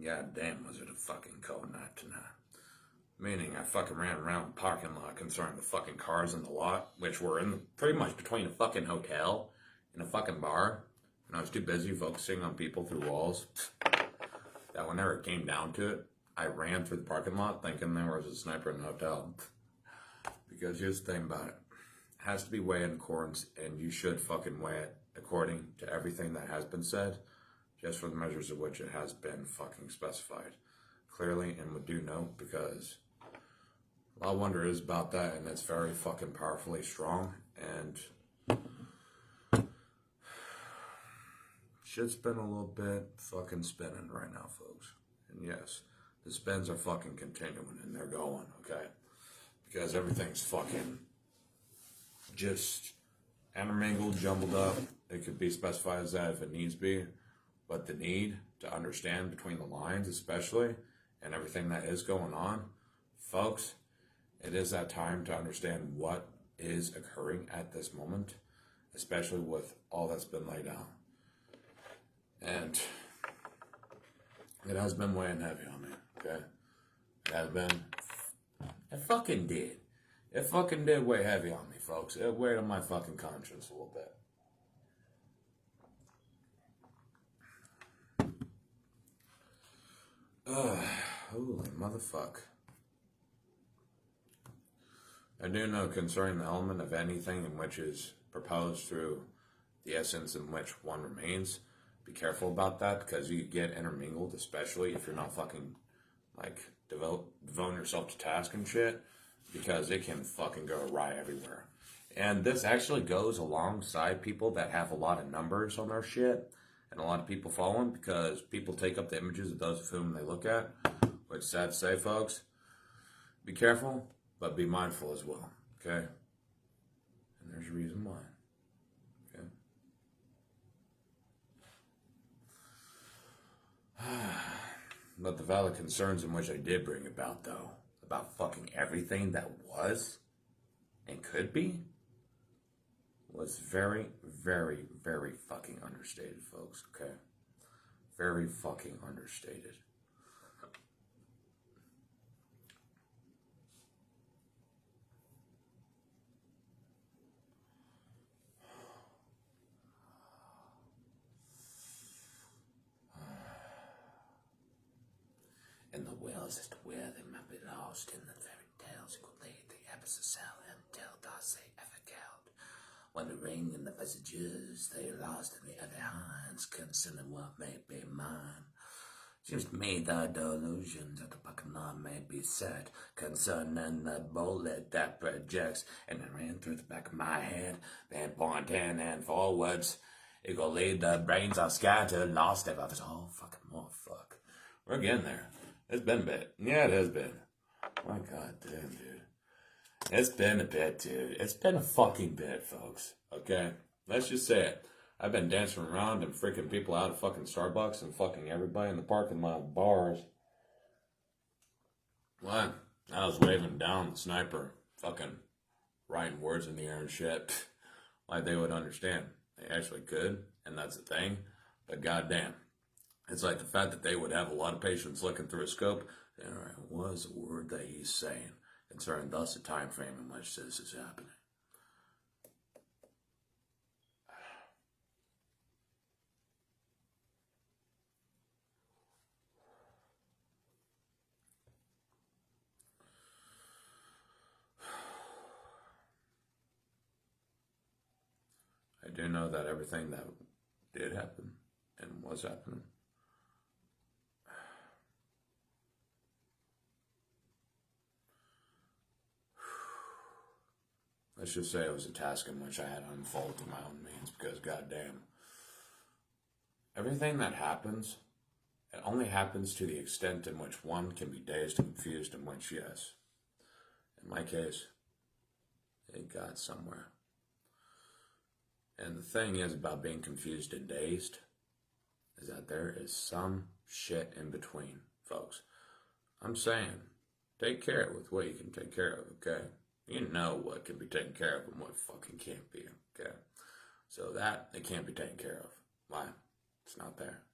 God damn, was it a fucking cold night tonight. Meaning I fucking ran around the parking lot concerning the fucking cars in the lot, which were in pretty much between a fucking hotel and a fucking bar. And I was too busy focusing on people through walls that whenever it came down to it, I ran through the parking lot thinking there was a sniper in the hotel. Because here's the thing about it. It has to be weighed in accordance, and you should fucking weigh it according to everything that has been said, just for the measures of which it has been fucking specified clearly and with due note, because a lot of wonder is about that, and it's very fucking powerfully strong, and shit's been a little bit fucking spinning right now, folks. And yes, the spins are fucking continuing, and they're going, okay? Because everything's fucking just intermingled, jumbled up. It could be specified as that if it needs to be, but the need to understand between the lines, especially, and everything that is going on, folks, it is that time to understand what is occurring at this moment, especially with all that's been laid out. And it has been weighing heavy on me, okay? It has been. It fucking did. It fucking did weigh heavy on me, folks. It weighed on my fucking conscience a little bit. Holy motherfuck. I do know concerning the element of anything in which is proposed through the essence in which one remains, be careful about that, because you get intermingled, especially if you're not fucking, like, devoting yourself to task and shit, because it can fucking go awry everywhere. And this actually goes alongside people that have a lot of numbers on their shit, and a lot of people following, because people take up the images of those of whom they look at, which is sad to say, folks. Be careful, but be mindful as well, okay? And there's a reason why, okay? But the valid concerns in which I did bring about, though, about fucking everything that was and could be, was very, very, very fucking understated, folks, okay? Very fucking understated. And the wells as to where they might be lost in the fairy tales could lead the abyss of cell until Darcy ever killed. When the ring and the passages they lost in the other hands, concerning what may be mine. Seems to me the delusions of the Bacchanal may be set concerning the bullet that projects and it ran through the back of my head, then pointing and forwards. It will lead the brains are scattered, lost if it's all fucking more fuck. We're getting there. It's been a bit. Yeah, it has been. My god damn, dude. It's been a bit, dude. It's been a fucking bit, folks. Okay? Let's just say it. I've been dancing around and freaking people out of fucking Starbucks and fucking everybody in the parking lot bars. What? I was waving down the sniper, fucking writing words in the air and shit. Like they would understand. They actually could, and that's the thing. But goddamn. It's like the fact that they would have a lot of patients looking through a scope. And, all right, what is the word that he's saying concerning thus the time frame in which this is happening? I do know that everything that did happen and was happening, let's just say it was a task in which I had to unfold to my own means, because goddamn, everything that happens, it only happens to the extent in which one can be dazed and confused, in which, yes, in my case, it got somewhere. And the thing is about being confused and dazed is that there is some shit in between, folks. I'm saying, take care with what you can take care of, okay? You know what can be taken care of and what fucking can't be, okay? So that, it can't be taken care of. Why? It's not there.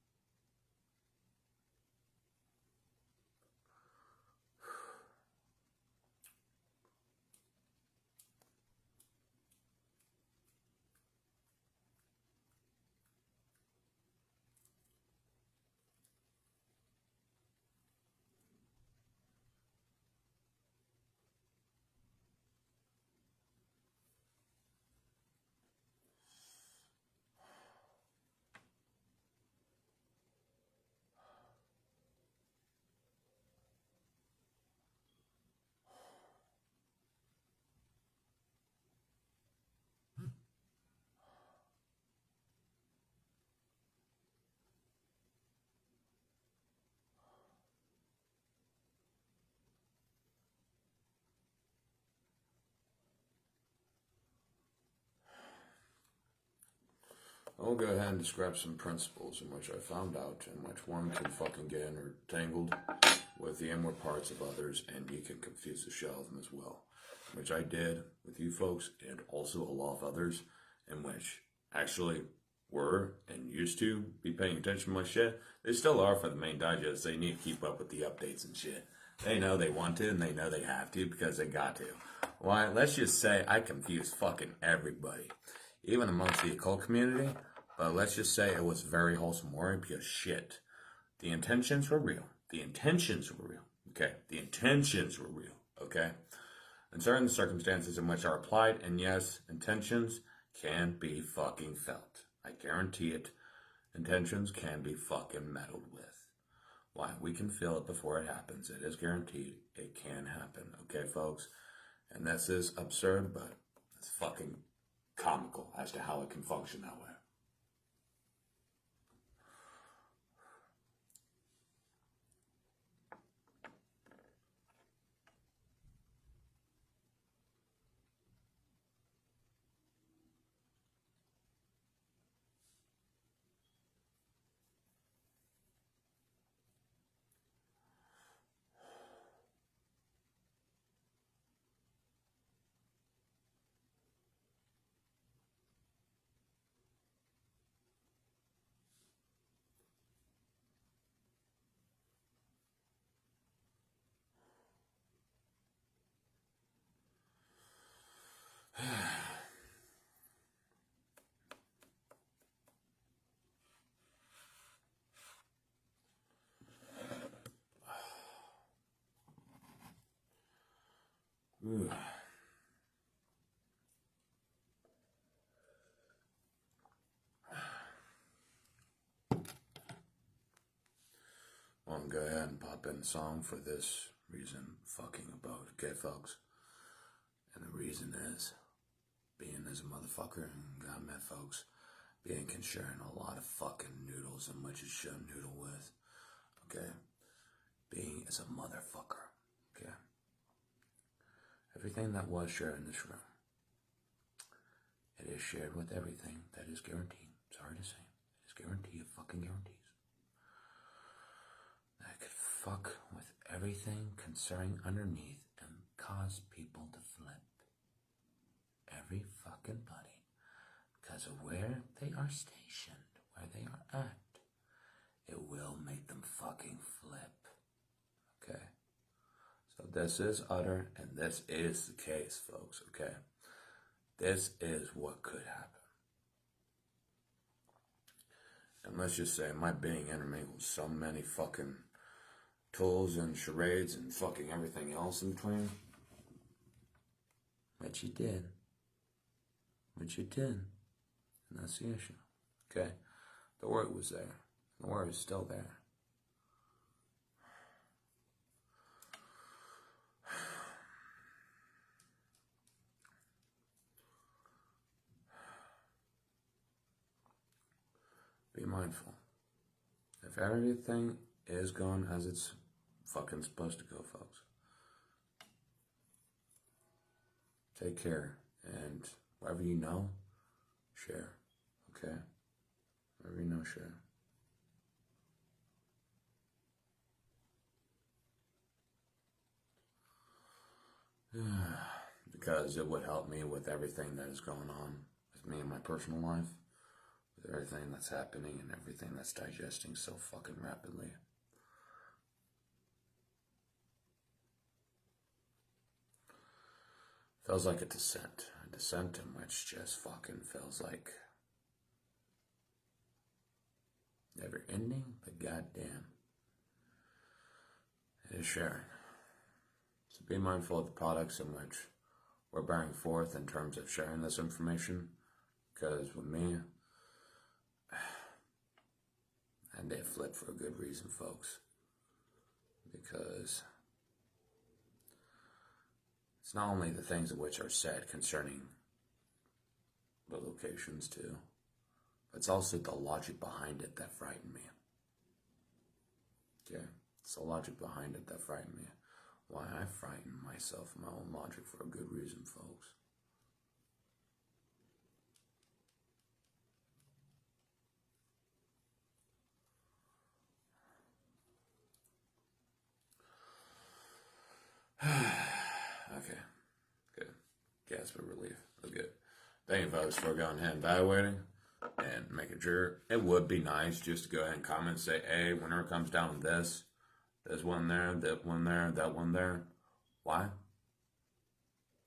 I'll go ahead and describe some principles in which I found out in which one can fucking get entangled with the inward parts of others, and you can confuse the shell of them as well. Which I did with you folks, and also a lot of others, in which actually were and used to be paying attention to my shit. They still are for the main digest. They need to keep up with the updates and shit. They know they want to, and they know they have to because they got to. Why? Let's just say I confused fucking everybody, even amongst the occult community. But let's just say it was very wholesome worry because shit, the intentions were real. The intentions were real. Okay, the intentions were real. Okay, and certain circumstances in which are applied, and yes, intentions can be fucking felt. I guarantee it. Intentions can be fucking meddled with. Why? We can feel it before it happens. It is guaranteed. It can happen. Okay, folks? And this is absurd, but it's fucking comical as to how it can function that way. Ooh. Well, I'm go ahead and pop in a song for this reason, fucking about, okay, folks? And the reason is, being as a motherfucker and got met, folks, being can sharing a lot of fucking noodles in which you shouldn't noodle with, okay? Being is a motherfucker, okay? Everything that was shared in this room, it is shared with everything that is guaranteed. Sorry to say, it is guaranteed of fucking guarantees. That could fuck with everything concerning underneath and cause people to flip. Every fucking body, because of where they are stationed, where they are at, it will make them fucking flip. Okay? So this is utter, and this is the case, folks, okay? This is what could happen. And let's just say my being intermingled so many fucking tools and charades and fucking everything else in between. But you did. But you did. And that's the issue. Okay? The word was there. The word is still there. Be mindful. If everything is going as it's fucking supposed to go, folks, take care. And whatever you know, share. Okay? Whatever you know, share. Because it would help me with everything that is going on with me in my personal life, with everything that's happening and everything that's digesting so fucking rapidly. Feels like a descent in which just fucking feels like never ending, but goddamn, it is sharing. So be mindful of the products in which we're bearing forth in terms of sharing this information, because with me, and they flip for a good reason, folks, because it's not only the things of which are said concerning the locations too, but it's also the logic behind it that frightened me. Okay? It's the logic behind it that frightened me. Why I frighten myself in my own logic for a good reason, folks. desperate relief. That's good. Thank you folks for going ahead and evaluating and making sure. It would be nice just to go ahead and comment and say, hey, whenever it comes down to this, there's one there, that one there, that one there. Why?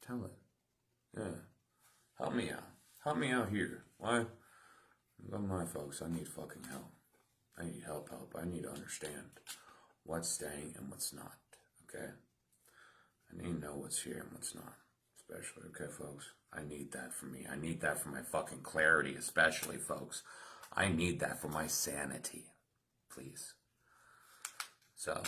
Tell it. Yeah. Help me out. Help me out here. Why? Well, my folks, I need fucking help. I need help. I need to understand what's staying and what's not. Okay? I need to know what's here and what's not. Especially, okay, folks? I need that for me. I need that for my fucking clarity, especially, folks. I need that for my sanity. Please. So,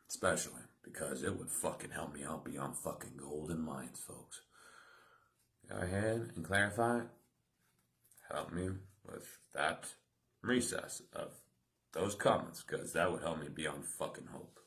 especially because it would fucking help me out beyond fucking golden minds, folks. Go ahead and clarify it. Help me with that recess of those comments, because that would help me beyond fucking hope.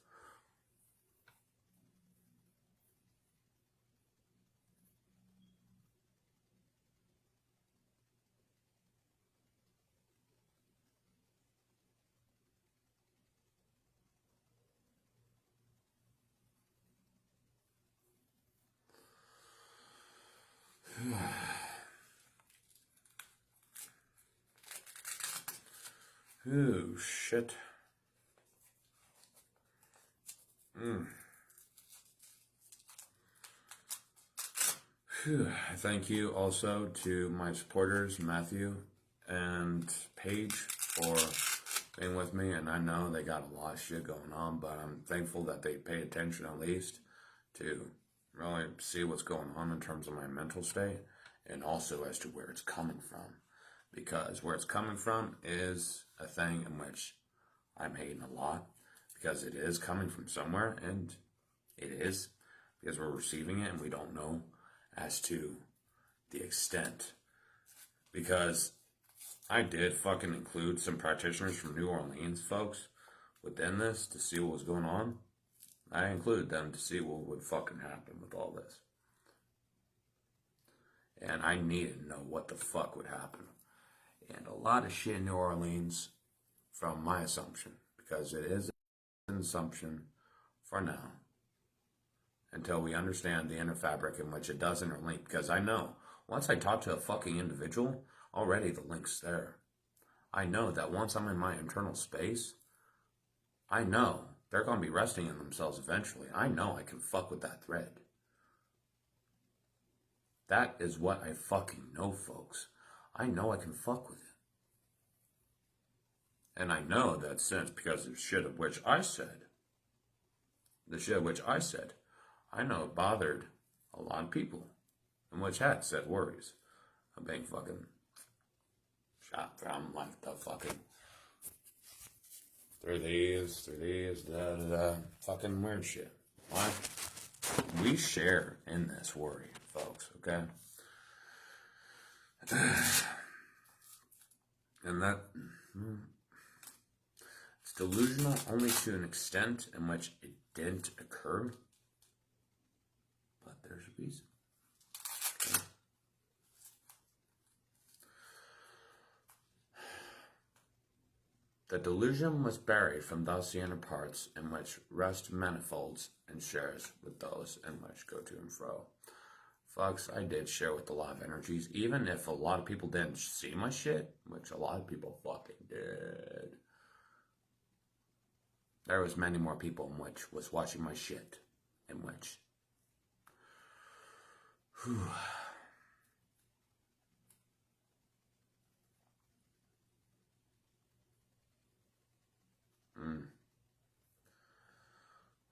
Oh, shit. Thank you also to my supporters, Matthew and Paige, for being with me. And I know they got a lot of shit going on, but I'm thankful that they pay attention at least to really see what's going on in terms of my mental state and also as to where it's coming from. Because where it's coming from is a thing in which I'm hating a lot, because it is coming from somewhere, and it is because we're receiving it and we don't know as to the extent. Because I did fucking include some practitioners from New Orleans, folks, within this to see what was going on. I included them to see what would fucking happen with all this. And I needed to know what the fuck would happen. And a lot of shit in New Orleans, from my assumption, because it is an assumption for now, until we understand the inner fabric in which it does interlink. Because I know, once I talk to a fucking individual, already the link's there. I know that once I'm in my internal space, I know they're going to be resting in themselves eventually. I know I can fuck with that thread. That is what I fucking know, folks. I know I can fuck with it. And I know that since, because of the shit of which I said, I know it bothered a lot of people, and which had said worries of being fucking shot from like the fucking through these, fucking weird shit. Why? We share in this worry, folks, okay? And that it's delusional only to an extent in which it didn't occur. But there's a reason. Okay. The delusion was buried from those inner parts in which rest manifolds and shares with those in which go to and fro. Folks, I did share with a lot of energies, even if a lot of people didn't see my shit, which a lot of people fucking did. There was many more people in which was watching my shit, in which. Whew.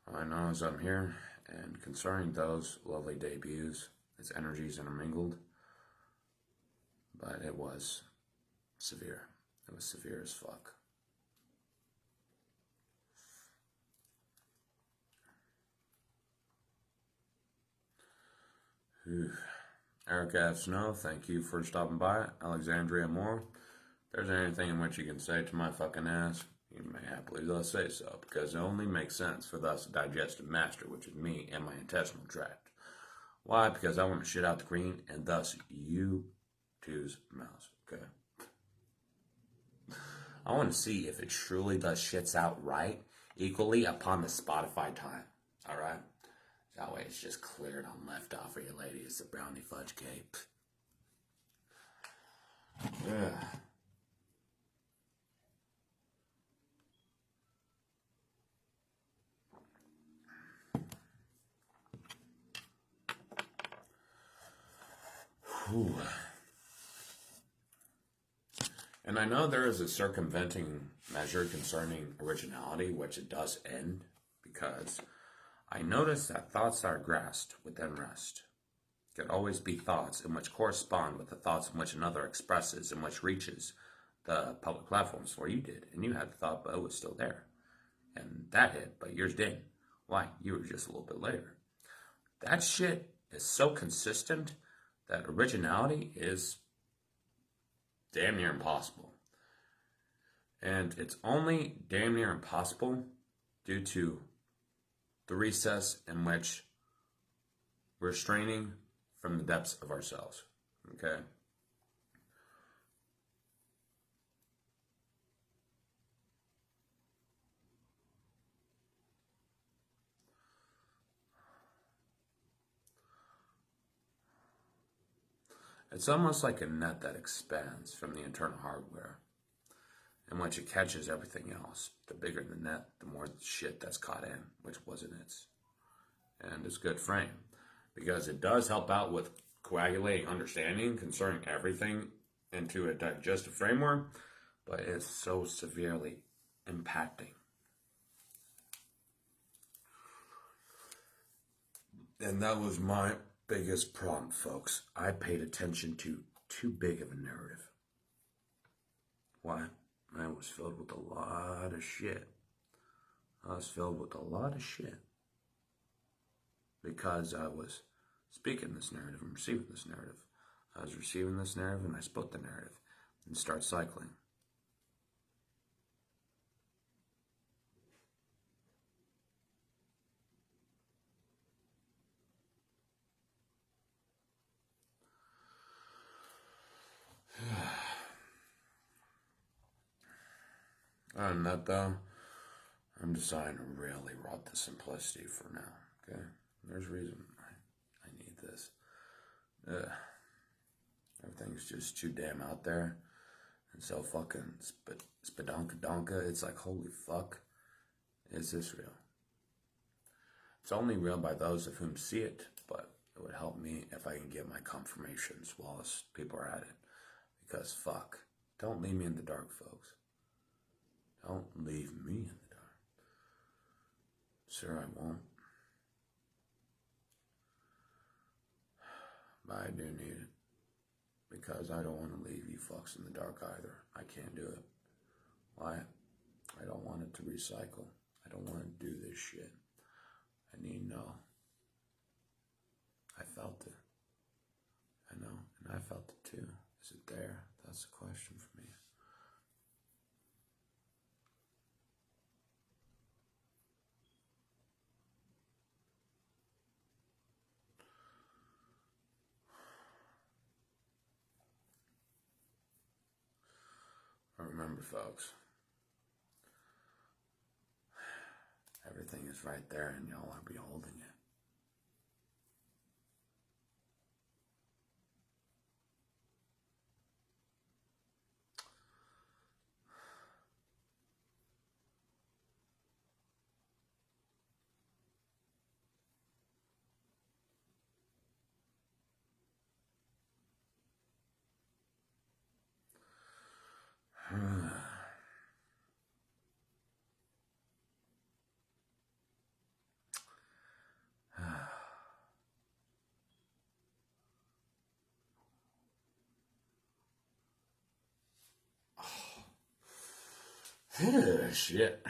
All I know is I'm here, and concerning those lovely debuts, its energies intermingled, but it was severe. It was severe as fuck. Whew. Eric F. Snow, thank you for stopping by. Alexandria Moore, if there's anything in which you can say to my fucking ass, you may happily thus say so, because it only makes sense for thus a digestive master, which is me and my intestinal tract. Why? Because I want to shit out the green, and thus you two's mouse, okay? I want to see if it truly does shits out right, equally upon the Spotify time, alright? That way it's just cleared on left off for you ladies, the brownie fudge cake. Yeah. Whew. And I know there is a circumventing measure concerning originality, which it does end, because I notice that thoughts that are grasped within rest could always be thoughts in which correspond with the thoughts in which another expresses, in which reaches the public platforms where you did. And you had the thought, but it was still there. And that hit, but yours didn't. Why? You were just a little bit later. That shit is so consistent that originality is damn near impossible. And it's only damn near impossible due to the recess in which we're straining from the depths of ourselves. Okay? It's almost like a net that expands from the internal hardware, in which it catches everything else. The bigger the net, the more shit that's caught in, which wasn't its. And it's a good frame, because it does help out with coagulating understanding concerning everything into a digestive framework, but it's so severely impacting. And that was my biggest problem, folks. I paid attention to too big of a narrative. Why? I was filled with a lot of shit. Because I was speaking this narrative and receiving this narrative. I was receiving this narrative and I spoke the narrative and start cycling. Other than that, though, I'm deciding to really rot the simplicity for now. Okay, there's a reason I need this. Everything's just too damn out there and so fucking spadonka donka. It's like, holy fuck, is this real? It's only real by those of whom see it, but it would help me if I can get my confirmations whilst people are at it. Because fuck, don't leave me in the dark, folks. Don't leave me in the dark. Sir, I won't. But I do need it. Because I don't want to leave you fucks in the dark either. I can't do it. Why? I don't want it to recycle. I don't want to do this shit. I need to know. I felt it. I know. And I felt it too. Is it there? That's the question for me. Remember, folks, everything is right there and y'all are beholding it. Shit.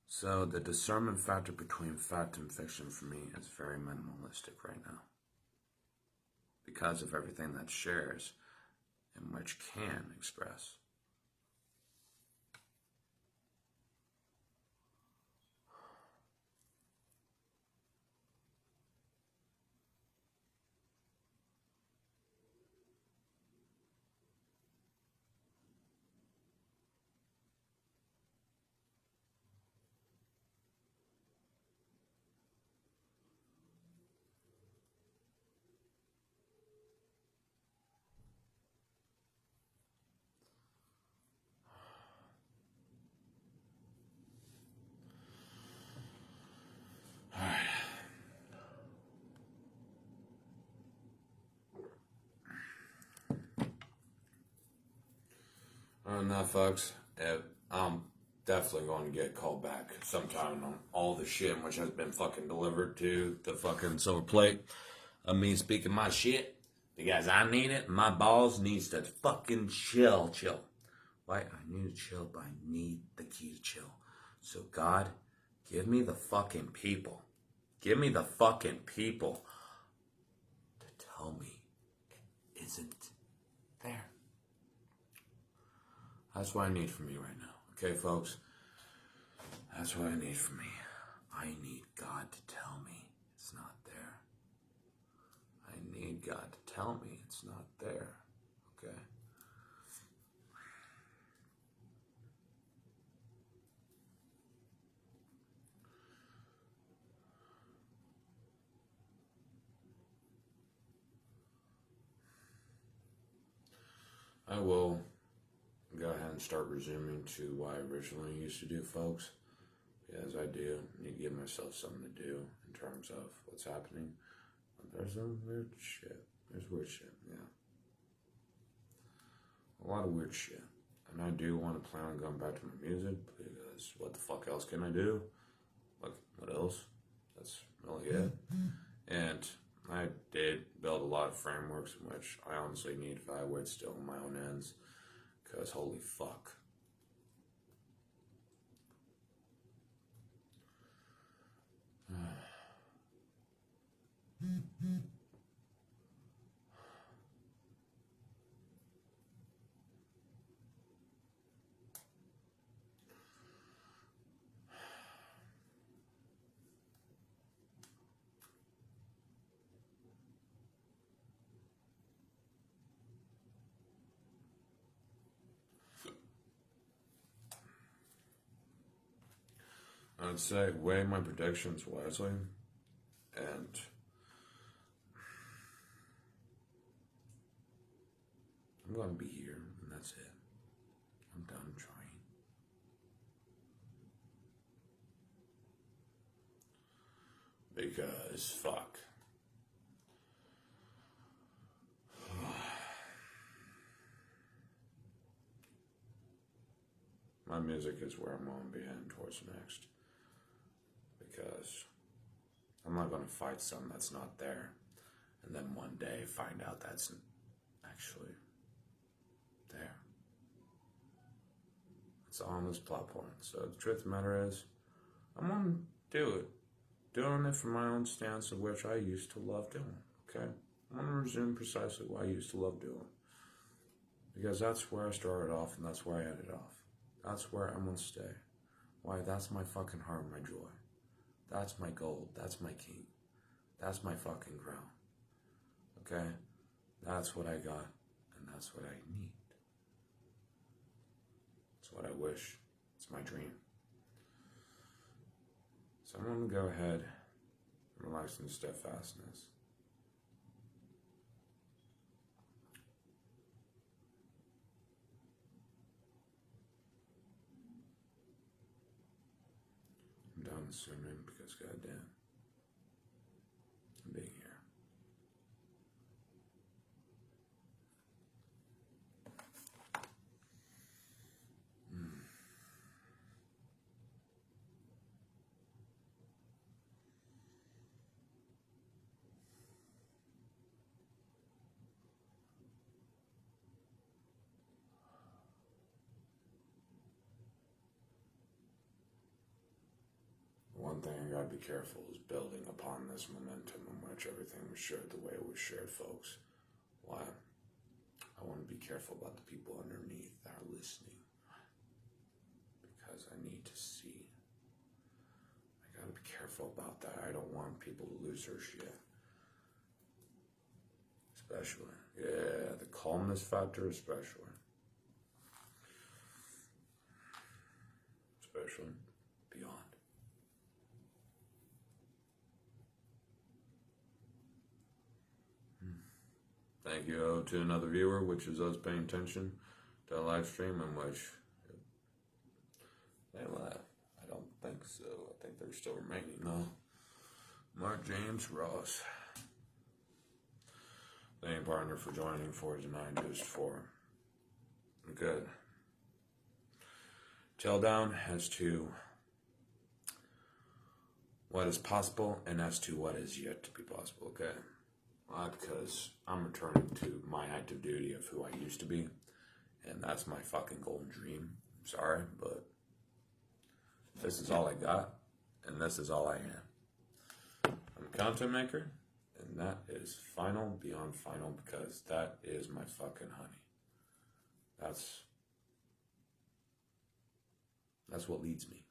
So the discernment factor between fact and fiction for me is very minimalistic right now. Because of everything that shares, and which can express. Other than that, folks, I'm definitely going to get called back sometime on all the shit which has been fucking delivered to the fucking silver plate of me speaking my shit because I need it. My balls needs to fucking chill. Right? I need to chill, but I need the key to chill. So God, give me the fucking people. Give me the fucking people to tell me it isn't there. That's what I need from you right now. Okay, folks? That's what I need from me. I need God to tell me it's not there. I need God to tell me it's not there. Okay? I will go ahead and start resuming to what I originally used to do, folks. Because I do need to give myself something to do in terms of what's happening. But there's some weird shit. There's weird shit, yeah. A lot of weird shit. And I do want to plan on going back to my music because what the fuck else can I do? Like, what else? That's really it. And I did build a lot of frameworks in which I honestly need to evaluate still on my own ends. Because holy fuck. I'd say weigh my predictions wisely, and I'm gonna be here, and that's it. I'm done trying. Because fuck. My music is where I'm gonna be heading towards next. Because I'm not going to fight something that's not there and then one day find out that's actually there. It's on this plot point. So the truth of the matter is, I'm going to do it. Doing it from my own stance of which I used to love doing. Okay? I'm going to resume precisely what I used to love doing. Because that's where I started off and that's where I ended off. That's where I'm going to stay. Why? That's my fucking heart and my joy. That's my gold. That's my king. That's my fucking crown. Okay? That's what I got, and that's what I need. It's what I wish. It's my dream. So I'm going to go ahead and relax into steadfastness. I'm done assuming because goddamn, I'm being here. One thing I gotta be careful is building upon this momentum in which everything was shared the way it was shared, folks. Why? I want to be careful about the people underneath that are listening. Because I need to see. I gotta be careful about that. I don't want people to lose their shit. Especially. Yeah, the calmness factor especially. Especially beyond. Thank you to another viewer, which is us paying attention to a live stream in which they laugh. I don't think so. I think they're still remaining though. Mark James Ross. Thank you, partner, for joining 4-9 just for good. Tell down as to what is possible and as to what is yet to be possible, okay? Because I'm returning to my active duty of who I used to be, and that's my fucking golden dream. I'm sorry, but this is all I got, and this is all I am. I'm a content maker, and that is final beyond final, because that is my fucking honey. That's what leads me.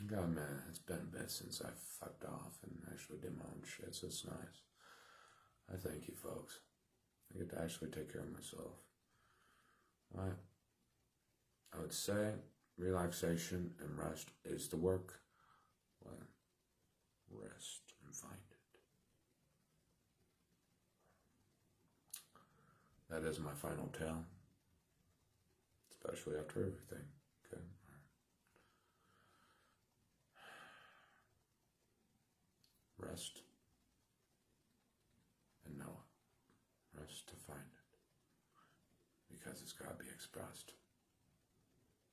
God, man, it's been a bit since I fucked off and actually did my own shit, so it's nice. I thank you, folks. I get to actually take care of myself. Right? I would say relaxation and rest is the work. Well, rest and find it. That is my final tale. Especially after everything. Okay? Rest and know it. Rest to find it. Because it's got to be expressed.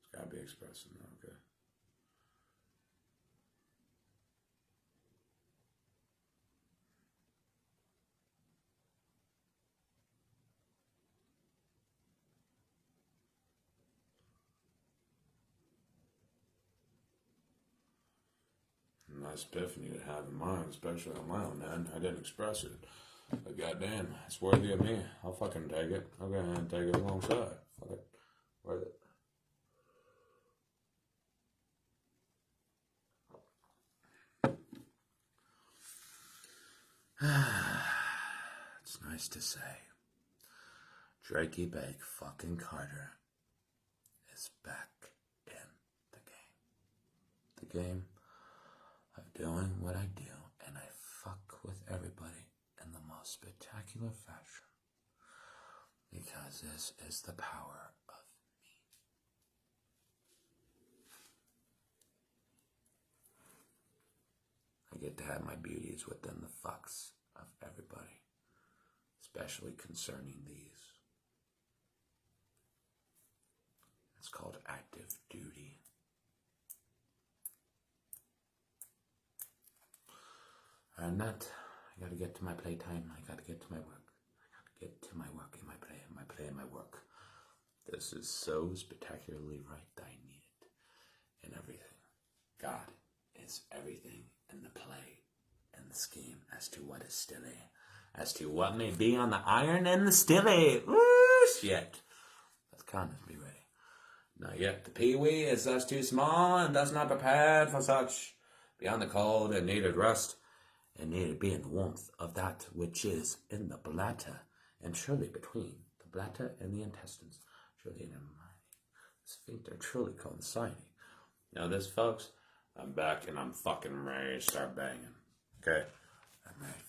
It's got to be expressed in there, okay? Nice epiphany to have in mind, especially on my own end. I didn't express it. But goddamn, it's worthy of me. I'll fucking take it. I'll go ahead and take it alongside. Fuck it. Worth it. It's nice to say. Drakey Bake fucking Carter is back in the game. The game of doing what I do, and I fuck with everybody in the most spectacular fashion, because this is the power of me. I get to have my beauties within the fucks of everybody, especially concerning these. It's called active duty. And that, I gotta get to my playtime, I gotta get to my work. I gotta get to my work and my play and my work. This is so spectacularly right that I need it in everything. God is everything in the play and the scheme as to what is stilly, as to what may be on the iron and the stilly. Woo, shit. That's kind of be ready. Not yet. The peewee is thus too small and thus not prepared for such. Beyond the cold and needed rest, and needed being the warmth of that which is in the bladder, and surely between the bladder and the intestines, surely in the mind, the sphincter truly coinciding. Now this, folks, I'm back and I'm fucking ready to start banging. Okay? I'm ready.